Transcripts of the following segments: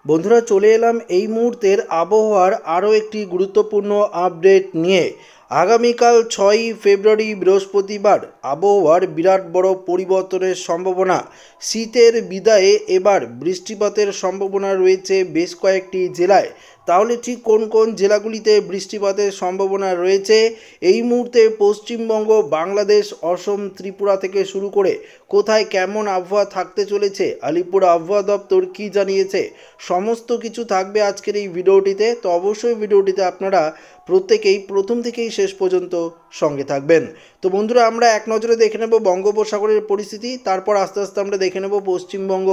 বন্ধুরা চলে এলাম এই মুহূর্তের আবহাওয়ার আরও একটি গুরুত্বপূর্ণ আপডেট নিয়ে। আগামীকাল 6ই ফেব্রুয়ারি বৃহস্পতিবার আবহাওয়ার বিরাট বড় পরিবর্তনের সম্ভাবনা। শীতের বিদায়ে এবার বৃষ্টিপাতের সম্ভাবনা রয়েছে বেশ কয়েকটি জেলায়। তাহলে ঠিক কোন কোন জেলাগুলিতে বৃষ্টিপাতের সম্ভাবনা রয়েছে এই মুহূর্তে পশ্চিমবঙ্গ, বাংলাদেশ, অসম, ত্রিপুরা থেকে শুরু করে কোথায় কেমন আবহাওয়া থাকতে চলেছে, আলিপুর আবহাওয়া দপ্তর কী জানিয়েছে, সমস্ত কিছু থাকবে আজকের এই ভিডিওটিতে। তো অবশ্যই ভিডিওটিতে আপনারা প্রত্যেকেই প্রথম থেকেই শেষ পর্যন্ত সঙ্গে থাকবেন। তো বন্ধুরা আমরা এক নজরে দেখে নেব বঙ্গোপসাগরের পরিস্থিতি, তারপর আস্তে আস্তে আমরা দেখে নেব পশ্চিমবঙ্গ,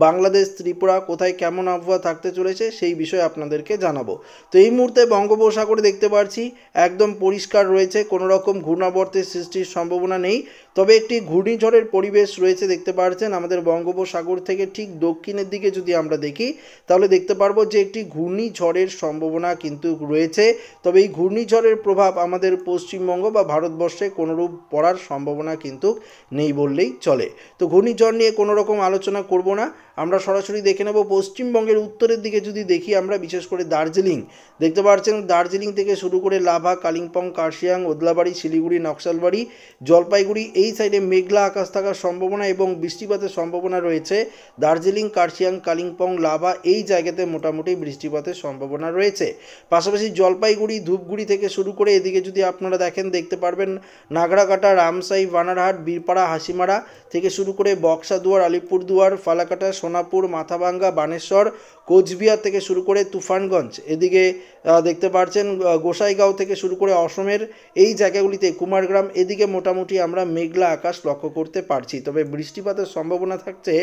বাংলাদেশ, ত্রিপুরা কোথায় কেমন আবহাওয়া থাকতে চলেছে সেই বিষয়ে আপনাদেরকে জানাবো। তো এই মুহূর্তে বঙ্গোপসাগরে দেখতে পাচ্ছি একদম পরিষ্কার রয়েছে, কোনো রকম ঘূর্ণাবর্তের সৃষ্টির সম্ভাবনা নেই। তবে একটি ঘূর্ণিঝড়ের পরিবেশ রয়েছে, দেখতে পাচ্ছেন আমাদের বঙ্গোপসাগর থেকে ঠিক দক্ষিণের দিকে যদি আমরা দেখি তাহলে দেখতে পারবো যে একটি ঘূর্ণিঝড়ের সম্ভাবনা কিন্তু রয়েছে। তবে এই ঘূর্ণিঝড়ের প্রভাব আমাদের পশ্চিমবঙ্গ বা ভারতবর্ষে কোনোরূপ পড়ার সম্ভাবনা কিন্তু নেই বললেই চলে। তো ঘূর্ণিঝড় নিয়ে কোনো রকম আলোচনা করব না, আমরা সরাসরি দেখে নেব পশ্চিমবঙ্গের উত্তরের দিকে যদি দেখি আমরা, বিশেষ করে দার্জিলিং দেখতে পাচ্ছেন, দার্জিলিং থেকে শুরু করে লাভা, কালিম্পং, কার্শিয়াং, ওদলাবাড়ি, শিলিগুড়ি, নকশালবাড়ি, জলপাইগুড়ি এই সাইডে মেঘলা আকাশ থাকার সম্ভাবনা এবং বৃষ্টিপাতের সম্ভাবনা রয়েছে। দার্জিলিং, কার্শিয়াং, কালিম্পং, লাভা এই জায়গাতে মোটামুটি বৃষ্টিপাতের সম্ভাবনা রয়েছে। পাশাপাশি জলপাইগুড়ি, ধূপগুড়ি থেকে শুরু করে এদিকে যদি আপনারা দেখেন দেখতে পারবেন নাগরাকাটা, রামসাই, বানারহাট, বীরপাড়া, হাসিমারা থেকে শুরু করে বক্সাদুয়ার, আলিপুরদুয়ার, ফালাকাটা, সোনাপুর, মাথাভাঙ্গা, বানেশ্বর, কোচবিহার থেকে শুরু করে তুফানগঞ্জ, এদিকে দেখতে পাচ্ছেন গোসাইগাঁও থেকে শুরু করে অসমের এই জায়গাগুলিতে কুমারগ্রাম, এদিকে মোটামুটি আমরা মেঘলা আকাশ লক্ষ্য করতে পারছি। তবে বৃষ্টিপাতের সম্ভাবনা থাকছে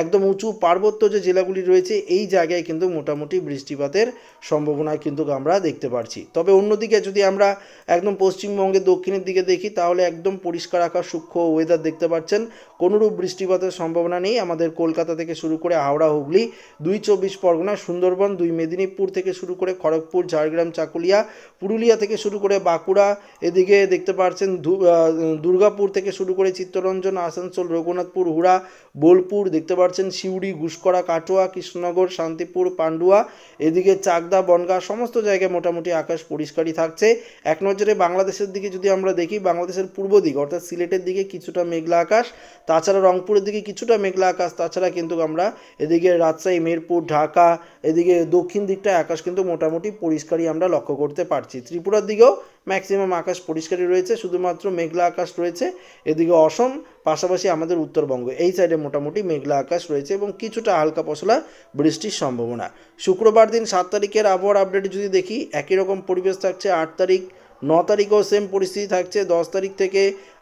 একদম উঁচু পার্বত্য যে জেলাগুলি রয়েছে এই জায়গায় কিন্তু মোটামুটি বৃষ্টিপাতের সম্ভাবনা কিন্তু আমরা দেখতে পাচ্ছি। তবে অন্যদিকে যদি আমরা একদম পশ্চিমবঙ্গের দক্ষিণের দিকে দেখি তাহলে একদম পরিষ্কার আকাশ, সূক্ষ্ম ওয়েদার দেখতে পাচ্ছেন, কোনোরূপ বৃষ্টিপাতের সম্ভাবনা নেই। আমাদের কলকাতা থেকে শুরু করে হাওড়া, হুগলি, 2 চব্বিশ পরগনা, সুন্দরবন, 2 মেদিনীপুর থেকে শুরু করে খড়গপুর, ঝাড়গ্রাম, চাকুলিয়া, পুরুলিয়া থেকে শুরু করে বাঁকুড়া, এদিকে দেখতে পাচ্ছেন দুর্গাপুর থেকে শুরু করে চিত্তরঞ্জন, আসানসোল, রঘুনাথপুর, হুড়া, বোলপুর দেখতে পাচ্ছেন, সিউড়ি, গুসকরা, কাটোয়া, কৃষ্ণনগর, শান্তিপুর, পান্ডুয়া, এদিকে চাকদা, বনগাঁ সমস্ত জায়গায় মোটামুটি আকাশ পরিষ্কারই থাকছে। এক নজরে বাংলাদেশের দিকে যদি আমরা দেখি, বাংলাদেশের পূর্ব দিক অর্থাৎ সিলেটের দিকে কিছুটা মেঘলা আকাশ, তাছাড়া রংপুরের দিকে কিছুটা মেঘলা আকাশ, তাছাড়া কিন্তু আমরা এদিকে রাজশাহী, মেরপুর, ঢাকা, এদিকে দক্ষিণ দিকটায় আকাশ কিন্তু মোটামুটি পরিষ্কারই আমরা লক্ষ্য করতে পারছি। ত্রিপুরার দিকেও ম্যাক্সিমাম আকাশ পরিষ্কারই রয়েছে, শুধুমাত্র মেঘলা আকাশ রয়েছে এদিকে অসম, পাশাপাশি আমাদের উত্তরবঙ্গ এই সাইডে মোটামুটি মেঘলা আকাশ রয়েছে এবং কিছুটা হালকা পশলা বৃষ্টির সম্ভাবনা। শুক্রবার দিন 7 তারিখের আবহাওয়ার আপডেট যদি দেখি একই রকম পরিবেশ থাকছে। 8 তারিখ, 9 তারিখেও সেম পরিস্থিতি থাকছে। 10 তারিখ থেকে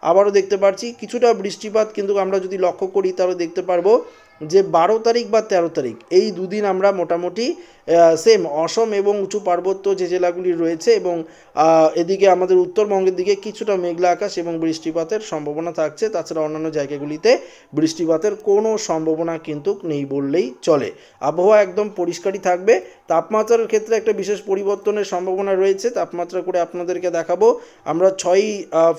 আবারও দেখতে পাচ্ছি কিছুটা বৃষ্টিপাত, কিন্তু আমরা যদি লক্ষ্য করি তাহলে দেখতে পারবো যে 12 তারিখ বা 13 তারিখ এই দুদিন আমরা মোটামুটি সেম অসম এবং উঁচু পার্বত্য যে জেলাগুলি রয়েছে এবং এদিকে আমাদের উত্তরবঙ্গের দিকে কিছুটা মেঘলা আকাশ এবং বৃষ্টিপাতের সম্ভাবনা থাকছে। তাছাড়া অন্যান্য জায়গাগুলিতে বৃষ্টিপাতের কোনো সম্ভাবনা কিন্তু নেই বললেই চলে। আবহাওয়া একদম পরিষ্কারই থাকবে। তাপমাত্রার ক্ষেত্রে একটা বিশেষ পরিবর্তনের সম্ভাবনা রয়েছে, তাপমাত্রা করে আপনাদেরকে দেখাবো। আমরা 6ই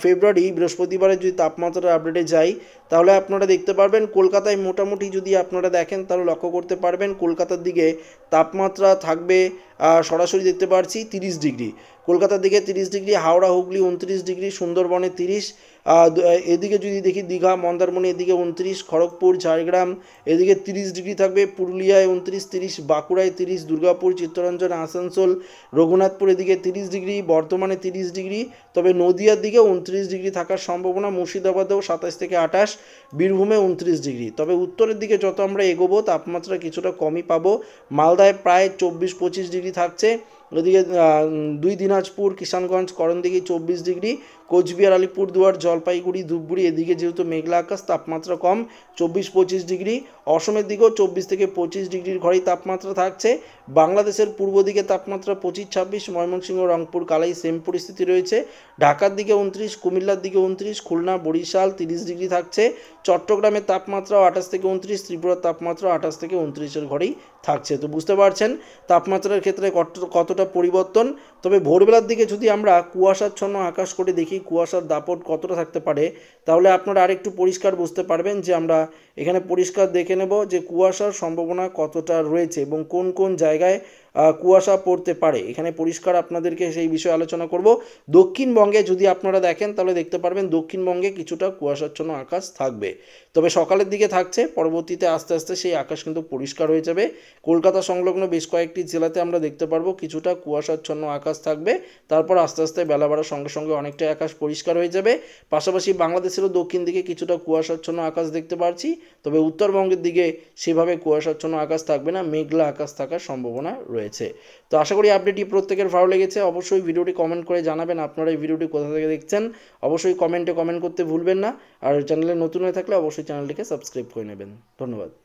ফেব্রুয়ারি বৃহস্পতিবারে যদি তাপমাত্রার আপডেটে যাই তাহলে আপনারা দেখতে পারবেন কলকাতায় মোটামুটি যদি আপনারা দেখেন তাহলে লক্ষ্য করতে পারবেন কলকাতার দিকে তাপমাত্রা থাকবে সরাসরি দেখতে পাচ্ছি 30 ডিগ্রি, কলকাতার দিকে 30 ডিগ্রি, হাওড়া, হুগলি 29 ডিগ্রি, সুন্দরবনে 30, এদিকে যদি দেখি দীঘা, মন্দারমণি এদিকে 29, খড়গপুর, ঝাড়গ্রাম এদিকে 30 ডিগ্রি থাকবে, পুরুলিয়ায় 29, 30, বাঁকুড়ায় 30, দুর্গাপুর, চিত্তরঞ্জন, আসানসোল, রঘুনাথপুর এদিকে 30 ডিগ্রি, বর্ধমানে 30 ডিগ্রি, তবে নদিয়ার দিকে 29 ডিগ্রি থাকার সম্ভাবনা, মুর্শিদাবাদেও 27 থেকে 28, বীরভূমে 29 ডিগ্রি। তবে উত্তরের দিকে যত আমরা এগোবো তাপমাত্রা কিছুটা কমই পাবো, মালদায় প্রায় 24-25 ডিগ্রি থাকছে, ওদিকে 2 দিনাজপুর, কিষানগঞ্জ, করণদিঘি 24 ডিগ্রি, কোচবিহার, আলিপুরদুয়ার, জলপাইগুড়ি, ধূপগুড়ি এদিকে যেহেতু মেঘলা আকাশ তাপমাত্রা কম 24-25 ডিগ্রি, অসমের দিকেও 24 থেকে 25 ডিগ্রির ঘরেই তাপমাত্রা থাকছে। বাংলাদেশের পূর্ব দিকে তাপমাত্রা 25-26, ময়মনসিংহ, রংপুর, কালাই সেম পরিস্থিতি রয়েছে। ঢাকার দিকে 29, কুমিল্লার দিকে 29, খুলনা, বরিশাল 30 ডিগ্রি থাকছে, চট্টগ্রামের তাপমাত্রাও 28 থেকে 29, ত্রিপুরার তাপমাত্রা 28 থেকে 29-এর ঘরেই থাকছে। তো বুঝতে পারছেন তাপমাত্রার ক্ষেত্রে কতটা পরিবর্তন। তবে ভোরবেলার দিকে যদি আমরা কুয়াশাচ্ছন্ন আকাশ করে দেখি কুয়াশার দাপট কতটা থাকতে পারে, তাহলে আপনারা আরেকটু পরিষ্কার বুঝতে পারবেন যে আমরা এখানে পরিষ্কার দেখে নেব যে কুয়াশার সম্ভাবনা কতটা রয়েছে এবং কোন কোন জায়গায় কুয়াশা পড়তে পারে। এখানে পরিষ্কার আপনাদেরকে সেই বিষয়ে আলোচনা করব। দক্ষিণবঙ্গে যদি আপনারা দেখেন তাহলে দেখতে পারবেন দক্ষিণবঙ্গে কিছুটা কুয়াশাচ্ছন্ন আকাশ থাকবে, তবে সকালের দিকে থাকছে, পরবর্তীতে আস্তে আস্তে সেই আকাশ কিন্তু পরিষ্কার হয়ে যাবে। কলকাতা সংলগ্ন বেশ কয়েকটি জেলাতে আমরা দেখতে পারবো কিছুটা কুয়াশাচ্ছন্ন আকাশ থাকবে, তারপর আস্তে আস্তে বেলা বাড়ার সঙ্গে সঙ্গে অনেকটাই আকাশ পরিষ্কার হয়ে যাবে। পাশাপাশি বাংলাদেশেরও দক্ষিণ দিকে কিছুটা কুয়াশাচ্ছন্ন আকাশ দেখতে পাচ্ছি, তবে উত্তরবঙ্গের দিকে সেভাবে কুয়াশাচ্ছন্ন আকাশ থাকবে না, মেঘলা আকাশ থাকার সম্ভাবনা রয়েছে। তো আশা করি আপডেটটি প্রত্যেকের ভালো লেগেছে। অবশ্যই ভিডিওটি কমেন্ট করে জানাবেন আপনারা এই ভিডিওটি কোথা থেকে দেখছেন। অবশ্যই কমেন্টে কমেন্ট করতে ভুলবেন না, আর চ্যানেলে নতুন হয়ে থাকলে অবশ্যই চ্যানেলটিকে সাবস্ক্রাইব করে নেবেন। ধন্যবাদ।